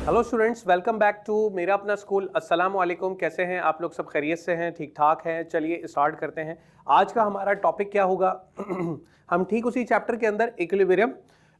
Hello students, welcome back to मेरा अपना school. अस्सलाम वालेकुम। कैसे हैं आप लोग? सब खैरियत से हैं? ठीक ठाक हैं? चलिए स्टार्ट करते हैं। आज का हमारा टॉपिक क्या होगा? हम ठीक उसी चैप्टर के अंदर इक्विलिब्रियम,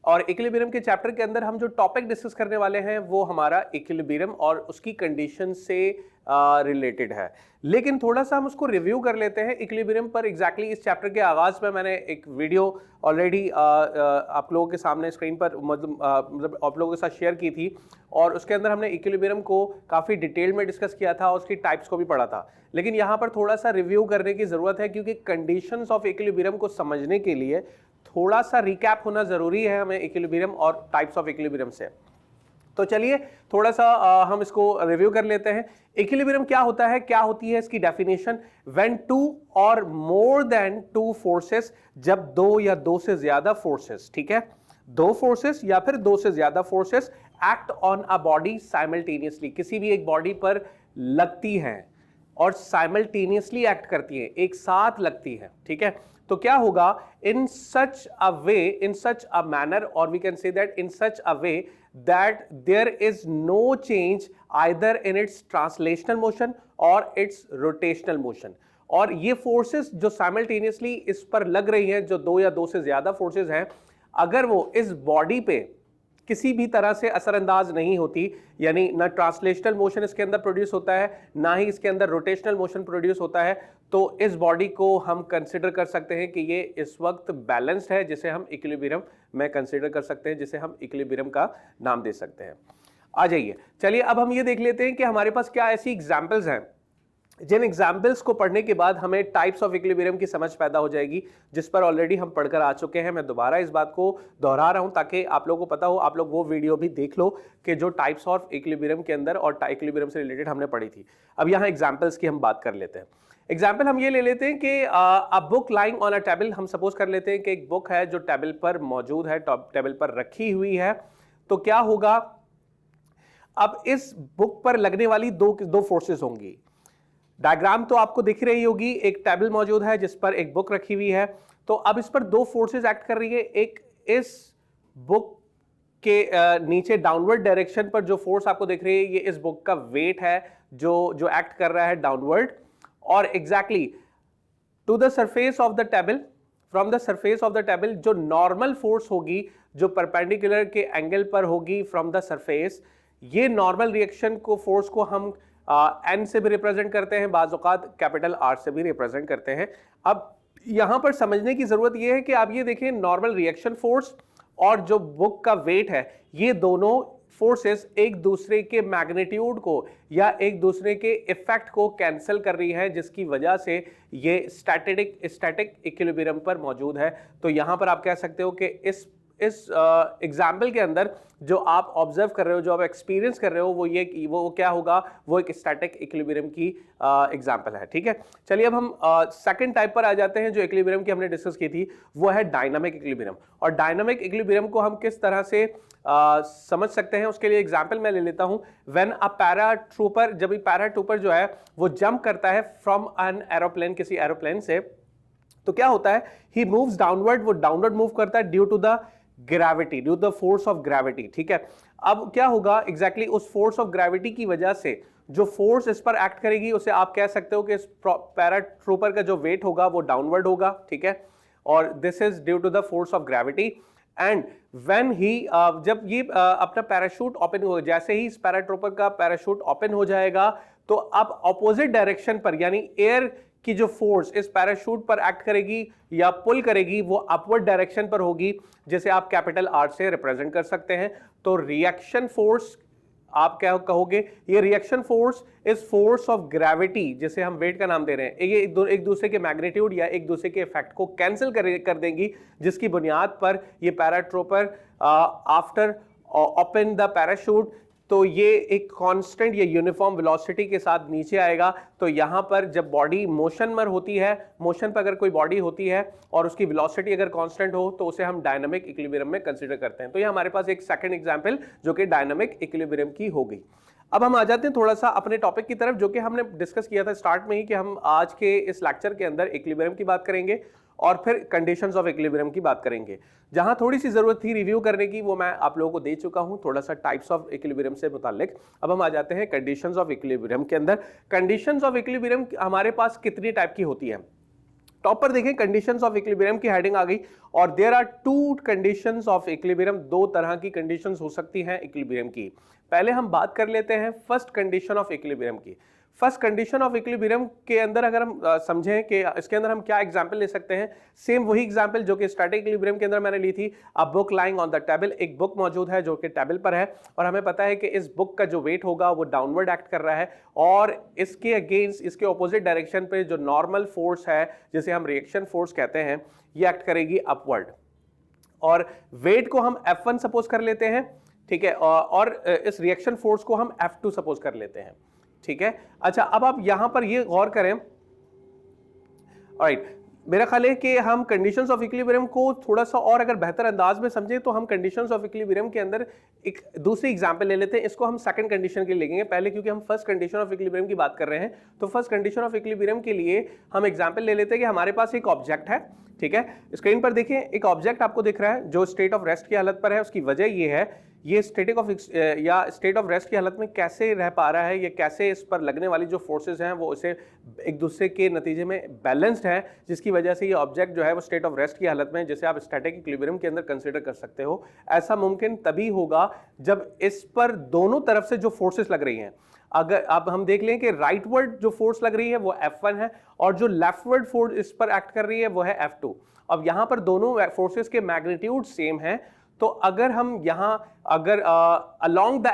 और इक्विलिब्रियम के चैप्टर के अंदर हम जो टॉपिक डिस्कस करने वाले हैं वो हमारा इक्विलिब्रियम और उसकी कंडीशन से रिलेटेड है। लेकिन थोड़ा सा हम उसको रिव्यू कर लेते हैं इक्विलिब्रियम पर। एग्जैक्टली इस चैप्टर के आगाज में मैंने एक वीडियो ऑलरेडी आप लोगों के सामने स्क्रीन पर मतलब आप लोगों के साथ शेयर की थी, और उसके अंदर हमने इक्विलिब्रियम को काफ़ी डिटेल में डिस्कस किया था और उसकी टाइप्स को भी पढ़ा था। लेकिन यहाँ पर थोड़ा सा रिव्यू करने की ज़रूरत है, क्योंकि कंडीशंस ऑफ इक्विलिब्रियम को समझने के लिए थोड़ा सा रिकैप होना ज़रूरी है हमें इक्विलिब्रियम और टाइप्स ऑफ इक्विलिब्रियम से। तो चलिए थोड़ा सा हम इसको रिव्यू कर लेते हैं। इक्विलिब्रियम क्या होता है, क्या होती है इसकी डेफिनेशन? व्हेन टू और मोर देन टू फोर्सेस, जब दो या दो से ज्यादा फोर्सेस, ठीक है, दो फोर्सेस या फिर दो से ज्यादा forces act on a body simultaneously, किसी भी एक बॉडी पर लगती हैं और साइमल्टेनियसली एक्ट करती हैं, एक साथ लगती हैं, ठीक है। तो क्या होगा? In such a way, in such a manner, और we can say that in such a way that there is no change either in its translational motion or its rotational motion। और ये फोर्सेस जो simultaneously इस पर लग रही हैं, जो दो या दो से ज्यादा फोर्सेस हैं, अगर वो इस बॉडी पे किसी भी तरह से असरअंदाज नहीं होती, यानी ना ट्रांसलेशनल मोशन इसके अंदर प्रोड्यूस होता है, ना ही इसके अंदर रोटेशनल मोशन प्रोड्यूस होता है, तो इस बॉडी को हम कंसिडर कर सकते हैं कि ये इस वक्त बैलेंस्ड है, जिसे हम इक्विलिब्रियम में कंसिडर कर सकते हैं, जिसे हम इक्विलिब्रियम का नाम दे सकते हैं। आ जाइए, चलिए अब हम ये देख लेते हैं कि हमारे पास क्या ऐसी एग्जाम्पल्स हैं जिन एग्जाम्पल्स को पढ़ने के बाद हमें टाइप्स ऑफ इक्विलिब्रियम की समझ पैदा हो जाएगी, जिस पर ऑलरेडी हम पढ़कर आ चुके हैं। मैं दोबारा इस बात को दोहरा रहा हूं ताकि आप लोगों को पता हो, आप लोग वो वीडियो भी देख लो कि जो टाइप्स ऑफ इक्विलिब्रियम के अंदर और इक्विलिब्रियम से रिलेटेड हमने पढ़ी थी। अब यहाँ एग्जाम्पल्स की हम बात कर लेते हैं। एग्जाम्पल हम ये ले लेते हैं कि a book lying on a table. हम सपोज कर लेते हैं कि एक बुक है जो टेबल पर मौजूद है, टेबल पर रखी हुई है। तो क्या होगा? अब इस बुक पर लगने वाली दो फोर्सेस होंगी। डायग्राम तो आपको दिख रही होगी, एक टेबल मौजूद है जिस पर एक बुक रखी हुई है। तो अब इस पर दो फोर्सेस एक्ट कर रही है। एक इस बुक के नीचे डाउनवर्ड डायरेक्शन पर जो फोर्स आपको दिख रही है, ये इस बुक का वेट है जो एक्ट कर रहा है डाउनवर्ड, और exactly to the surface of the table, from the surface of the table जो नॉर्मल फोर्स होगी, जो परपेंडिकुलर के एंगल पर होगी फ्रॉम द सरफेस, ये नॉर्मल रिएक्शन को, फोर्स को हम एन से भी रिप्रेजेंट करते हैं, बाज़ औक़ात कैपिटल आर से भी रिप्रेजेंट करते हैं। अब यहां पर समझने की जरूरत यह है कि आप ये देखें, नॉर्मल रिएक्शन फोर्स और जो बुक का वेट है, ये दोनों फोर्सेस एक दूसरे के मैग्नीट्यूड को या एक दूसरे के इफेक्ट को कैंसिल कर रही है, जिसकी वजह से ये स्टैटिक इक्विलिब्रियम पर मौजूद है। तो यहां पर आप कह सकते हो कि इस एग्जाम्पल के अंदर जो आप ऑब्जर्व कर रहे हो, जो आप एक्सपीरियंस कर रहे हो, वो क्या होगा? वो एक स्टैटिक इक्विलिब्रियम की एग्जाम्पल है, ठीक है। चलिए अब हम सेकंड टाइप पर आ जाते हैं जो इक्विलिब्रियम की हमने डिस्कस की थी, वो है डायनामिक इक्विलिब्रियम। और डायनामिक इक्विलिब्रियम को हम किस तरह से समझ सकते हैं, उसके लिए एग्जाम्पल मैं ले लेता हूं। व्हेन अ पैराट्रूपर, जब पैराट्रूपर जो है वो जंप करता है फ्रॉम एन एरोप्लेन, किसी एरोप्लेन से, तो क्या होता है? ही मूव्स डाउनवर्ड, वो डाउनवर्ड मूव करता है due to the gravity, due the force of gravity, ठीक है। अब क्या होगा? एग्जैक्टली उस फोर्स ऑफ ग्रेविटी की वजह से जो फोर्स इस पर एक्ट करेगी, उसे आप कह सकते हो कि इस पैराट्रूपर का जो वेट होगा वो डाउनवर्ड होगा, ठीक है। और this is due to the force of gravity. And when he, जब ये अपना पैराशूट ओपन होगा, जैसे ही इस पैराट्रूपर का पैराशूट ओपन हो जाएगा, तो अब ऑपोजिट डायरेक्शन पर, यानी एयर कि जो फोर्स इस पैराशूट पर एक्ट करेगी या पुल करेगी, वो अपवर्ड डायरेक्शन पर होगी, जिसे आप कैपिटल आर से रिप्रेजेंट कर सकते हैं। तो रिएक्शन फोर्स आप क्या कहोगे? ये रिएक्शन फोर्स इस फोर्स ऑफ ग्रेविटी, जिसे हम वेट का नाम दे रहे हैं, ये एक दूसरे के मैग्नीट्यूड या एक दूसरे के इफेक्ट को कैंसिल कर देंगी, जिसकी बुनियाद पर ये paratrooper after open the parachute, तो ये एक कांस्टेंट या यूनिफॉर्म वेलोसिटी के साथ नीचे आएगा। तो यहां पर जब बॉडी मोशन में होती है, मोशन पर अगर कोई बॉडी होती है और उसकी वेलोसिटी अगर कांस्टेंट हो, तो उसे हम डायनामिक इक्विलिब्रियम में कंसीडर करते हैं। तो ये हमारे पास एक सेकंड एग्जांपल जो कि डायनामिक इक्विलिब्रियम की हो गई। अब हम आ जाते हैं थोड़ा सा अपने टॉपिक की तरफ, जो कि हमने डिस्कस किया था स्टार्ट में ही कि हम आज के इस लेक्चर के अंदर इक्विलिब्रियम की बात करेंगे और फिर कंडीशंस ऑफ इक्विलिब्रियम की बात करेंगे। जहां थोड़ी सी जरूरत थी रिव्यू करने की वो मैं आप लोगों को दे चुका हूं, थोड़ा सा टाइप्स ऑफ इक्विलिब्रियम से मुतालिक। अब हम आ जाते हैं कंडीशंस ऑफ इक्विलिब्रियम के अंदर। कंडीशंस ऑफ इक्विलिब्रियम हमारे पास कितनी टाइप की होती है? टॉप पर देखें कंडीशंस ऑफ इक्विलिब्रियम की हेडिंग आ गई और there are two conditions of equilibrium, दो तरह की कंडीशंस हो सकती हैं इक्विलिब्रियम की। पहले हम बात कर लेते हैं फर्स्ट कंडीशन ऑफ इक्विलिब्रियम की। फर्स्ट कंडीशन ऑफ इक्विलिब्रियम के अंदर अगर हम समझें कि इसके अंदर हम क्या एग्जांपल ले सकते हैं, सेम वही एग्जांपल जो कि स्टैटिक इक्विलिब्रियम के अंदर मैंने ली थी। A book lying on the table, एक बुक मौजूद है जो कि टेबल पर है और हमें पता है कि इस बुक का जो वेट होगा वो डाउनवर्ड एक्ट कर रहा है और इसके अगेंस्ट, इसके ऑपोजिट डायरेक्शन पे जो नॉर्मल फोर्स है जिसे हम रिएक्शन फोर्स कहते हैं, ये एक्ट करेगी अपवर्ड। और वेट को हम F1 सपोज कर लेते हैं, ठीक है, और इस रिएक्शन फोर्स को हम F2 सपोज कर लेते हैं, ठीक है। अच्छा, अब आप यहां पर ये गौर करें, ऑलराइट, मेरा ख्याल है कि हम कंडीशंस ऑफ इक्विलिब्रियम को थोड़ा सा और अगर बेहतर अंदाज में समझें तो हम कंडीशंस ऑफ इक्विलिब्रियम के अंदर एक दूसरी एग्जांपल ले लेते हैं। इसको हम सेकंड कंडीशन के लिए लेंगे पहले, क्योंकि हम फर्स्ट कंडीशन ऑफ इक्विलिब्रियम की बात कर रहे हैं। तो फर्स्ट कंडीशन ऑफ इक्विलिब्रियम के लिए हम एग्जांपल ले लेते हैं कि हमारे पास एक ऑब्जेक्ट है, ठीक है। स्क्रीन पर देखिए एक ऑब्जेक्ट आपको दिख रहा है जो स्टेट ऑफ रेस्ट की हालत पर है। उसकी वजह ये है, ये स्टेट ऑफ रेस्ट की हालत में कैसे रह पा रहा है, ये कैसे इस पर लगने वाली जो फोर्सेस हैं वो इसे एक दूसरे के नतीजे में बैलेंस्ड है, जिसकी वजह से ये ऑब्जेक्ट जो है वो स्टेट ऑफ रेस्ट की हालत में, जिसे आप स्टैटिक इक्विलिब्रियम के अंदर कंसीडर कर सकते हो। ऐसा मुमकिन तभी होगा जब इस पर दोनों तरफ से जो फोर्सेस लग रही हैं, अगर अब हम देख लें कि राइटवर्ड जो फोर्स लग रही है वो F1 है और जो लेफ्टवर्ड फोर्स इस पर एक्ट कर रही है वो है F2। अब यहां पर दोनों फोर्सेस के मैग्नीट्यूड सेम हैं, तो अगर हम यहां अगर along the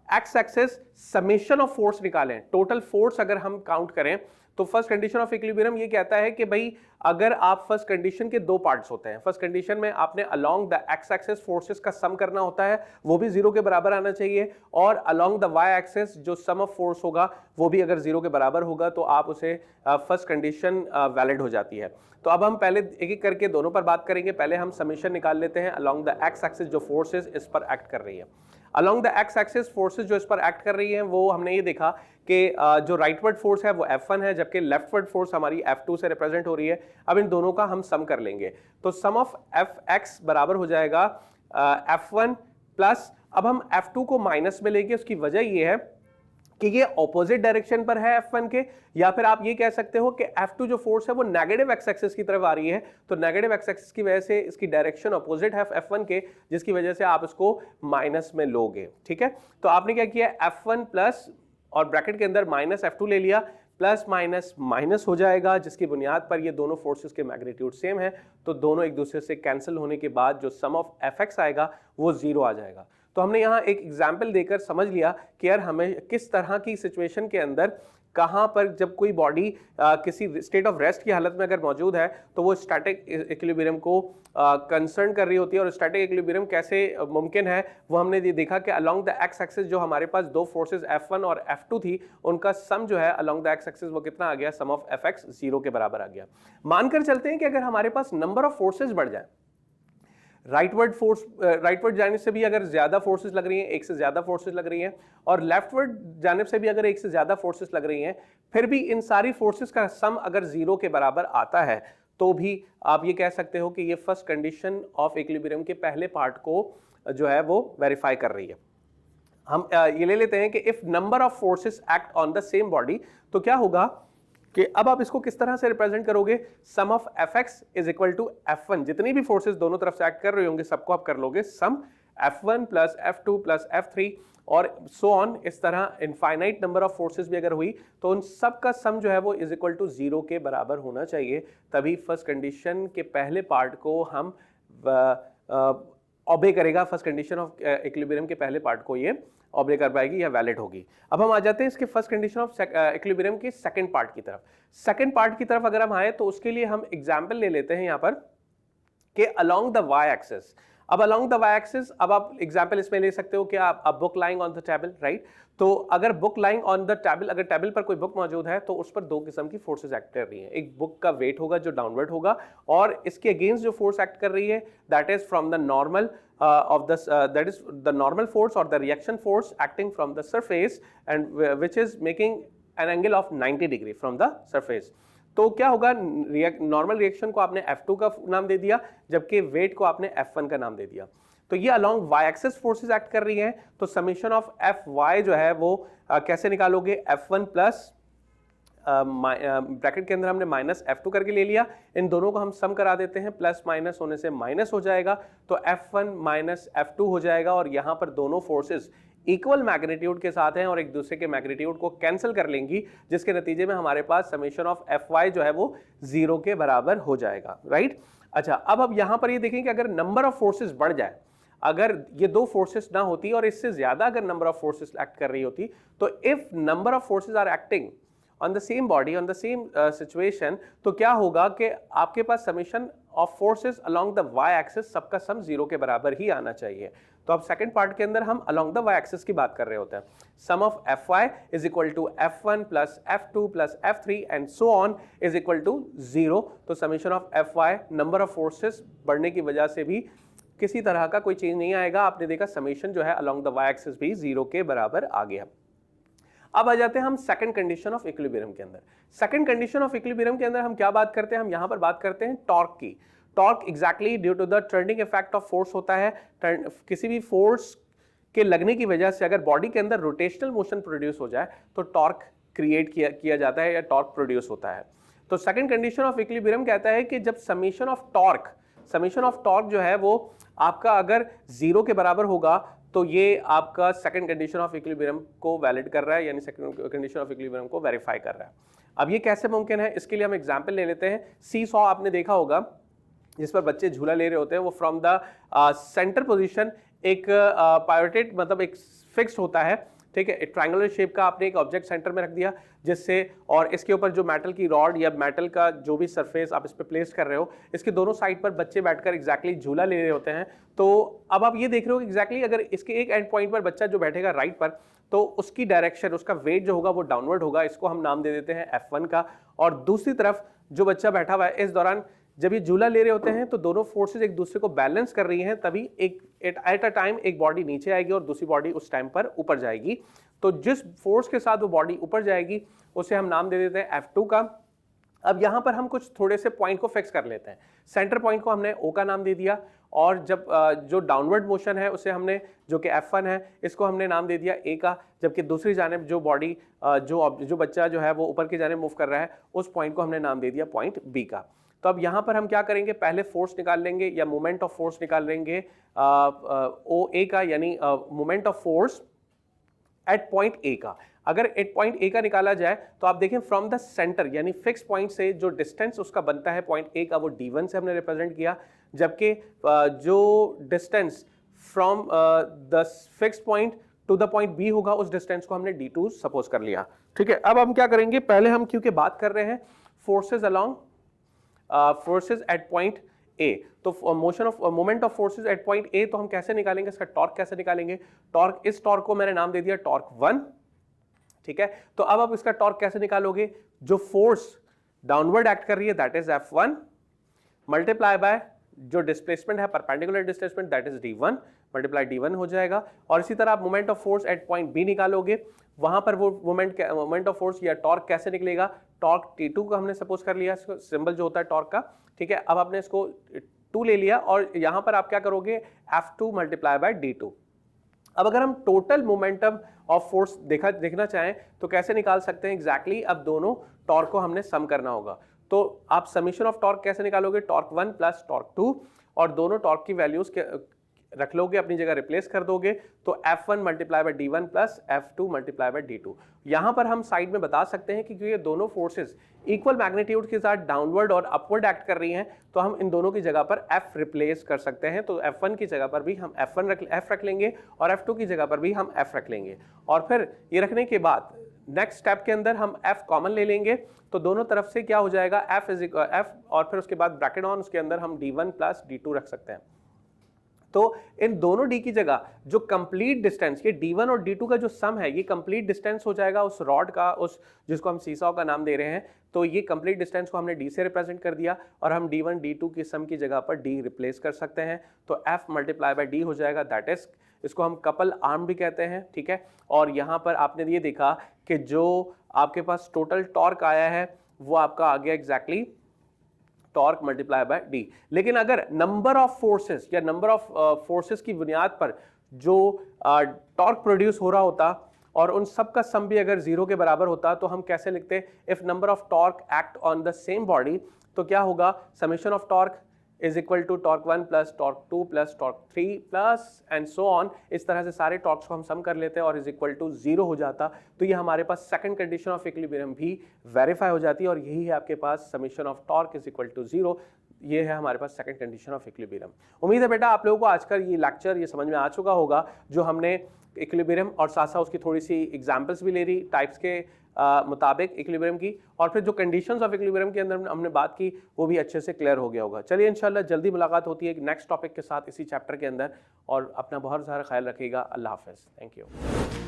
x axis summation of force निकालें, टोटल फोर्स अगर हम काउंट करें, तो फर्स्ट कंडीशन ऑफ इक्विलिब्रियम ये कहता है कि भाई अगर आप फर्स्ट कंडीशन के दो पार्ट्स होते हैं, फर्स्ट कंडीशन में आपने along the x axis forces का सम करना होता है, वो भी जीरो के बराबर आना चाहिए, और अलोंग द वाई एक्सेस जो सम ऑफ फोर्स होगा वो भी अगर जीरो के बराबर होगा तो आप उसे फर्स्ट कंडीशन वैलिड हो जाती है। तो अब हम पहले एक एक करके दोनों पर बात करेंगे। पहले हम समेशन निकाल लेते हैं अलोंग द एक्स एक्सिस जो फोर्सेस इस पर एक्ट कर रही है। Along the x axis forces जो इस पर एक्ट कर रही हैं वो हमने ये देखा कि जो राइटवर्ड फोर्स है वो F1 है, जबकि लेफ्टवर्ड फोर्स हमारी F2 से रिप्रेजेंट हो रही है। अब इन दोनों का हम सम कर लेंगे, तो सम ऑफ Fx बराबर हो जाएगा F1 प्लस, अब हम F2 को माइनस में लेंगे। उसकी वजह ये है कि ये ऑपोजिट डायरेक्शन पर है F1 के, या फिर आप ये कह सकते हो कि F2 जो फोर्स है वो नेगेटिव एक्स एक्सिस की तरफ आ रही है, तो नेगेटिव एक्स एक्सिस की वजह से इसकी डायरेक्शन ऑपोजिट है F1 के, जिसकी वजह से आप इसको माइनस में लोगे, ठीक है। तो आपने क्या किया, F1 प्लस और ब्रैकेट के अंदर माइनस F2 ले लिया, प्लस माइनस माइनस हो जाएगा, जिसकी बुनियाद पर ये दोनों फोर्सेस के मैग्नीट्यूड सेम है, तो दोनों एक दूसरे से कैंसिल होने के बाद जो सम ऑफ Fx आएगा वो जीरो आ जाएगा। तो हमने यहाँ एक एग्जाम्पल देकर समझ लिया कि यार हमें किस तरह की सिचुएशन के अंदर कहाँ पर जब कोई बॉडी किसी स्टेट ऑफ रेस्ट की हालत में अगर मौजूद है तो वो स्टैटिक इक्विलिब्रियम को कंसर्न कर रही होती है। और स्टैटिक इक्विलिब्रियम कैसे मुमकिन है वो हमने ये देखा कि अलोंग द एक्स एक्सिस जो हमारे पास दो फोर्सेस F1 और F2 थी, उनका सम जो है अलोंग द एक्स एक्सिस वो कितना आ गया, सम ऑफ Fx जीरो के बराबर आ गया। मानकर चलते हैं कि अगर हमारे पास नंबर ऑफ फोर्सेस बढ़ जाए, राइटवर्ड जानिब से भी अगर ज्यादा फोर्सेस लग रही हैं, एक से ज्यादा फोर्सेस लग रही हैं, और लेफ्टवर्ड जानिब से भी अगर एक से ज्यादा फोर्सेस लग रही हैं, फिर भी इन सारी फोर्सेस का सम अगर जीरो के बराबर आता है, तो भी आप ये कह सकते हो कि ये फर्स्ट कंडीशन ऑफ इक्विलिब्रियम के पहले पार्ट को जो है वो वेरीफाई कर रही है। हम ये ले लेते हैं कि if number of forces act on the same body, तो क्या होगा कि अब आप इसको किस तरह से रिप्रेजेंट करोगे, sum of Fx is equal to F1, जितनी भी फोर्सेस दोनों तरफ से एक्ट कर रहे होंगे सबको आप कर लोगे सम F1 plus F2 plus F3 और सो ऑन, इस तरह इनफाइनाइट नंबर ऑफ फोर्सेस भी अगर हुई तो उन सब का सम जो है वो इज इक्वल टू जीरो के बराबर होना चाहिए, तभी फर्स्ट कंडीशन के पहले पार्ट को हम ऑबे करेगा, फर्स्ट कंडीशन ऑफ इक्विलिब्रियम के पहले पार्ट को ये ऑबे कर पाएगी या वैलिड होगी। अब हम आ जाते हैं इसके फर्स्ट कंडीशन ऑफ इक्विलिब्रियम के सेकंड पार्ट की तरफ। सेकंड पार्ट की तरफ अगर हम आए तो उसके लिए हम एग्जांपल ले लेते हैं यहाँ पर कि अलोंग द वाई एक्सिस। अब अलोंग द वाई एक्सिस, अब आप एग्जांपल इसमें ले सकते हो कि आप book lying on the table, right. तो अगर book lying on the table, अगर टेबल पर कोई बुक मौजूद है तो उस पर दो किस्म की फोर्सेस एक्ट कर रही हैं। एक बुक का वेट होगा जो डाउनवर्ड होगा, और इसके अगेंस्ट जो फोर्स एक्ट कर रही है that is from the normal of this that is the normal force or the reaction force acting from the surface and which is making an angle of 90 degree from the surface। तो क्या होगा, normal reaction को आपने F2 का नाम दे दिया, जबकि wait को आपने F1 का नाम दे दिया। तो ये along y axis forces act कर रही हैं, तो समेशन ऑफ Fy जो है वो कैसे निकालोगे, F1 प्लस ब्रैकेट के अंदर हमने माइनस F2 करके ले लिया, इन दोनों को हम सम करा देते हैं, प्लस माइनस होने से माइनस हो जाएगा, तो F1 माइनस F2 हो जाएगा, और यहाँ पर दोनों फोर्सेस इक्वल मैग्नीट्यूड के साथ हैं और एक दूसरे के मैग्नीट्यूड को कैंसिल कर लेंगी, जिसके नतीजे में हमारे पास समेशन ऑफ Fy जो है वो 0 के बराबर हो जाएगा, राइट। अच्छा, अब यहाँ पर ये देखें कि अगर नंबर ऑफ फोर्सेस बढ़ जाए, अगर ये दो फोर्सेस ना होती और इससे ज्यादा अगर नंबर ऑफ फोर्सेस एक्ट कर रही होती, तो if number of forces are acting on the same body on the same situation, तो क्या होगा कि आपके पास summation of forces along the Y axis सबका सम 0 के बराबर ही आना चाहिए। तो अब सेकंड पार्ट के अंदर हम अलोंग द वाई एक्सिस की बात कर रहे होते हैं। Sum of Fy is equal to F1 plus F2 plus F3 and so on is equal to 0। तो summation of Fy number of forces बढ़ने की वजह से भी किसी तरह का कोई चेंज नहीं आएगा। आपने देखा समेशन जो है अलोंग द वाई एक्सिस भी 0 के बराबर आ गया। अब आ जाते हैं हम सेकंड कंडीशन ऑफ इक्विलिब्रियम के अंदर। सेकंड कंडीशन ऑफ इक्विलिब्रियम के अंदर हम क्या बात करते हैं, हम यहां पर बात करते हैं टॉर्क की। Torque exactly due to the turning effect of force होता है। किसी भी फोर्स के लगने की वजह से अगर बॉडी के अंदर रोटेशनल मोशन प्रोड्यूस हो जाए तो टॉर्क क्रिएट किया जाता है या टॉर्क प्रोड्यूस होता है। तो सेकंड कंडीशन ऑफ इक्विलिब्रियम कहता है कि जब समेशन ऑफ टॉर्क जो है वो आपका अगर 0 के बराबर होगा तो ये आपका सेकंड कंडीशन ऑफ इक्विलिब्रियम को वैलिड कर रहा है, यानी सेकंड कंडीशन ऑफ इक्विलिब्रियम को वेरीफाई कर रहा है। अब ये कैसे मुमकिन है, इसके लिए हम एग्जांपल ले लेते हैं। सी सॉ आपने देखा होगा जिस पर बच्चे झूला ले रहे होते हैं, वो फ्रॉम द सेंटर पोजीशन एक पायोटेड मतलब एक फिक्स्ड होता है, ठीक है। एक ट्रायंगुलर शेप का आपने एक ऑब्जेक्ट सेंटर में रख दिया, जिससे और इसके ऊपर जो मेटल की रॉड या मेटल का जो भी सरफेस आप इस पे प्लेस कर रहे हो, इसके दोनों साइड पर बच्चे बैठकर एग्जैक्टली झूला ले रहे होते हैं। तो अब आप ये देख रहे हो कि एग्जैक्टली अगर इसके एक एंड पॉइंट पर बच्चा जो बैठेगा राइट पर, तो उसकी डायरेक्शन, उसका वेट जो होगा वो डाउनवर्ड होगा, इसको हम नाम दे देते हैं F1 का। और दूसरी तरफ जो बच्चा बैठा हुआ है, इस दौरान जब ये झूला ले रहे होते हैं तो दोनों फोर्सेस एक दूसरे को बैलेंस कर रही हैं, तभी एक एट अ टाइम एक बॉडी नीचे आएगी और दूसरी बॉडी उस टाइम पर ऊपर जाएगी। तो जिस फोर्स के साथ वो बॉडी ऊपर जाएगी उसे हम नाम दे देते हैं F2 का। अब यहां पर हम कुछ थोड़े से पॉइंट को फिक्स कर लेते हैं। सेंटर पॉइंट को हमने O का नाम दे दिया, और जब जो डाउनवर्ड मोशन है उसे हमने, जो कि F1 है, इसको हमने नाम दे दिया A का, जबकि दूसरी जानिब जो बॉडी जो बच्चा जो है वो ऊपर की जानिब मूव कर रहा है, उस पॉइंट को हमने नाम दे दिया पॉइंट B का। तो अब यहां पर हम क्या करेंगे, पहले फोर्स निकाल लेंगे या मोमेंट ऑफ फोर्स निकाल लेंगे OA का, यानी moment of force at point A का। अगर एट पॉइंट A का निकाला जाए तो आप देखें फ्रॉम द सेंटर, यानी फिक्स पॉइंट से जो डिस्टेंस उसका बनता है पॉइंट A का, वो D1 से हमने रिप्रेजेंट किया, जबकि जो distance from the fix point two the point B होगा, उस डिस्टेंस को हमने D2 सपोज कर लिया, ठीक है। अब हम क्या करेंगे, पहले हम क्योंकि बात कर रहे हैं forces along forces eight point A, तो motion of moment of forces eight point A, तो हम कैसे निकालेंगे, इसका टॉर्क कैसे निकालेंगे। टॉर्क, इस टॉर्क को मैंने नाम दे दिया टॉर्क 1, ठीक है। तो अब आप इसका टॉर्क कैसे निकालोगे, जो फोर्स डाउनवर्ड एक्ट कर रही है that is F1 multiply by जो डिस्प्लेसमेंट है perpendicular displacement that is D1 multiply D1 हो जाएगा। और इसी तरह आप moment of force at point B निकालोगे, वहां पर वो मोमेंट ऑफ फोर्स या टॉर्क कैसे निकलेगा, टॉर्क T2 का हमने सपोज कर लिया, सिंबल जो होता है टॉर्क का, ठीक है। अब आपने इसको 2 ले लिया और यहां पर आप क्या करोगे, F2 मल्टीप्लाई बाय D2। अब अगर हम टोटल मोमेंटम ऑफ फोर्स देखना चाहें तो कैसे निकाल सकते हैं एग्जैक्टली, अब दोनों टॉर्क को हमने सम करना होगा। तो आप समीशन ऑफ टॉर्क कैसे निकालोगे, टॉर्क 1 प्लस टॉर्क 2, और दोनों टॉर्क की वैल्यूज रख लोगे, अपनी जगह रिप्लेस कर दोगे, तो F1 multiply by D1 plus F2 multiply by D2। यहां पर हम साइड में बता सकते हैं कि ये दोनों फोर्सेस इक्वल मैग्नीट्यूड के साथ डाउनवर्ड और अपवर्ड एक्ट कर रही हैं, तो हम इन दोनों की जगह पर F रिप्लेस कर सकते हैं। तो F1 की जगह पर भी हम F रख लेंगे और F2 की जगह पर भी हम F रख लेंगे, और फिर ये रखने के बाद नेक्स्ट स्टेप के अंदर हम F कॉमन ले लेंगे, तो दोनों तरफ से क्या हो जाएगा, F और फिर उसके बाद ब्रैकेट ऑन, उसके अंदर हम D1 प्लस D2 रख सकते हैं। तो इन दोनों D की जगह जो कंप्लीट डिस्टेंस, ये D1 और D2 का जो सम है, ये कंप्लीट डिस्टेंस हो जाएगा उस रॉड का, उस जिसको हम सीसॉ का नाम दे रहे हैं। तो ये कंप्लीट डिस्टेंस को हमने D से रिप्रेजेंट कर दिया, और हम D1 D2 की सम की जगह पर D रिप्लेस कर सकते हैं, तो F मल्टीप्लाई बाय D हो जाएगा, दैट इज, इसको हम कपल आर्म भी कहते हैं, ठीक है। और यहाँ पर आपने ये देखा कि जो आपके पास टोटल टॉर्क आया है वो आपका आ गया exactly torque multiply by D. लेकिन अगर नंबर ऑफ फोर्सेस या नंबर ऑफ फोर्सेस की बुनियाद पर जो टॉर्क प्रोड्यूस हो रहा होता और उन सब का सम भी अगर जीरो के बराबर होता तो हम कैसे लिखते, if number of torque act on the same body, तो क्या होगा, summation of torque is equal to torque 1 plus torque 2 plus torque 3 plus and so on. इस तरह से सारे टॉर्क्स को हम सम कर लेते हैं और इज इक्वल टू जीरो हो जाता। तो ये हमारे पास सेकंड कंडीशन ऑफ इक्विलिब्रियम भी वेरीफाई हो जाती है और यही है आपके पास summation of torque is equal to zero. ये है हमारे पास सेकंड कंडीशन ऑफ इक्विलिब्रियम। उम्मीद है बेटा आप लोगों को आज का ये लेक्चर ये समझ में आ चुका होगा, जो हमने इक्विलिब्रियम और साथ साथ उसकी थोड़ी सी एग्जांपल्स भी ले रही टाइप्स के मुताबिक इक्विलिब्रियम की, और फिर जो कंडीशंस ऑफ इक्विलिब्रियम के अंदर हमने बात की वो भी अच्छे से क्लियर हो गया होगा। चलिए इंशाल्लाह जल्दी मुलाकात होती है नेक्स्ट टॉपिक के साथ इसी चैप्टर के अंदर, और अपना बहुत सारा ख्याल रखिएगा। अल्लाह हाफ़िज़। Thank you.